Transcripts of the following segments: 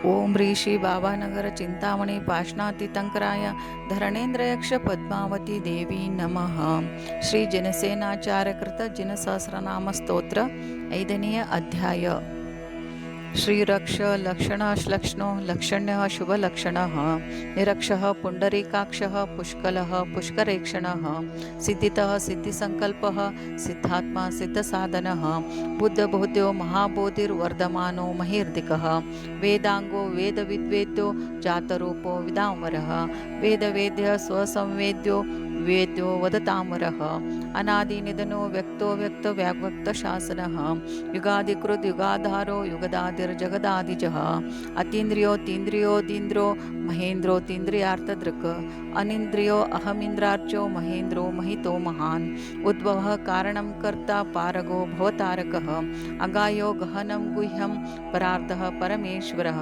ओम ह्री श्री बाबानगर चिंतामणी पाषाणातीतंकराय धरणेन्द्रयक्ष पद्मावती देवी नमः. ಶ್ರೀ ಜನಸೇನಾಚಾರ್ಯಕೃತ ಜಿನಸಹಸ್ರನಾಮ ಸ್ತೋತ್ರ 5ನೇ ಅಧ್ಯಾಯ. ಶ್ರೀರಕ್ಷ ಲಕ್ಷಣ ಶ್ಲಕ್ಷ್ಣೋ ಲಕ್ಷಣ್ಯ ಶುಭಲಕ್ಷಣ ನಿರಕ್ಷ ಪುಂಡರೀಕಾಕ್ಷ ಪುಷ್ಕಲ ಪುಷ್ಕರೇಕ್ಷಣ ಸಿದ್ಧಿತ ಸಿದ್ಧಿಸಂಕಲ್ಪ ಸಿದ್ಧಾತ್ಮ ಸಿದ್ಧಸಾಧನ ಬುದ್ಧಬೋಧ್यो महाबोधिर्वर्धमानो महीर्दिकः वेदांगो वेदविद्वेद्यो जातरूपो विदामरः वेदवेद्य स्वसंवेद्यो वेद्यो वदतामरः अनादिनिधनो व्यक्तो व्यक्त व्याव्यक्त शासनः युगादिकृत युगाधारो युगदादिर्जगदादिजः अतीन्द्रियो तीन्द्रियोदीन्द्रो महेन्द्रो तीन्द्रियार्थदृक् अनिन्द्रियो अहमिन्द्रार्चो महेन्द्रो महितो महान् उद्भवः कारणं कर्ता पारगो भवतारकः अगायो गहनं गुह्यं परार्थः परमेश्वरः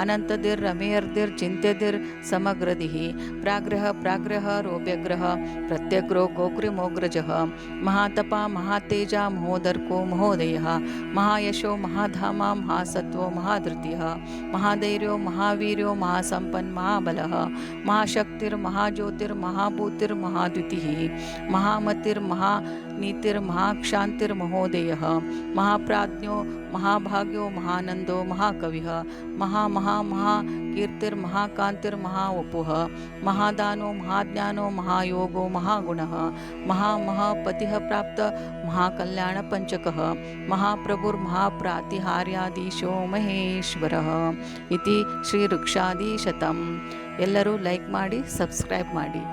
अनन्तदिर्रमेर्दिर्चिन्त्यदिर्समग्रदिः प्राग्रह प्राग्रह रोप्यग्रह प्रत्यग्रो गोग्रिमोग्रजः महातपा महातेजा महोदर्को महोदयः महायशो महाधामा महासत्वो महाधृतिः महाधैर्यो महावीर्यो महासम्पन् महाबलः महाशक्तिर्महाज्योतिर्महाभूतिर्महाद्युतिः महामतिर्महानीतिर्महाक्षान्तिर्महोदयः महाप्राज्ञो महाभाग्यो महानन्दो महाकविः महाकीर्तिर्महाकान्तिर्महावपुः महादानो महाज्ञानो महायोगो महागुणः महापतिः प्राप्त महाकल्याणपञ्चकः महाप्रभुर्महाप्रातिहार्याधीशो महेश्वरः इति ಶ್ರೀ ವೃಕ್ಷಾದಿ ಶತಂ. ಎಲ್ಲರೂ ಲೈಕ್ ಮಾಡಿ, ಸಬ್ಸ್ಕ್ರೈಬ್ ಮಾಡಿ.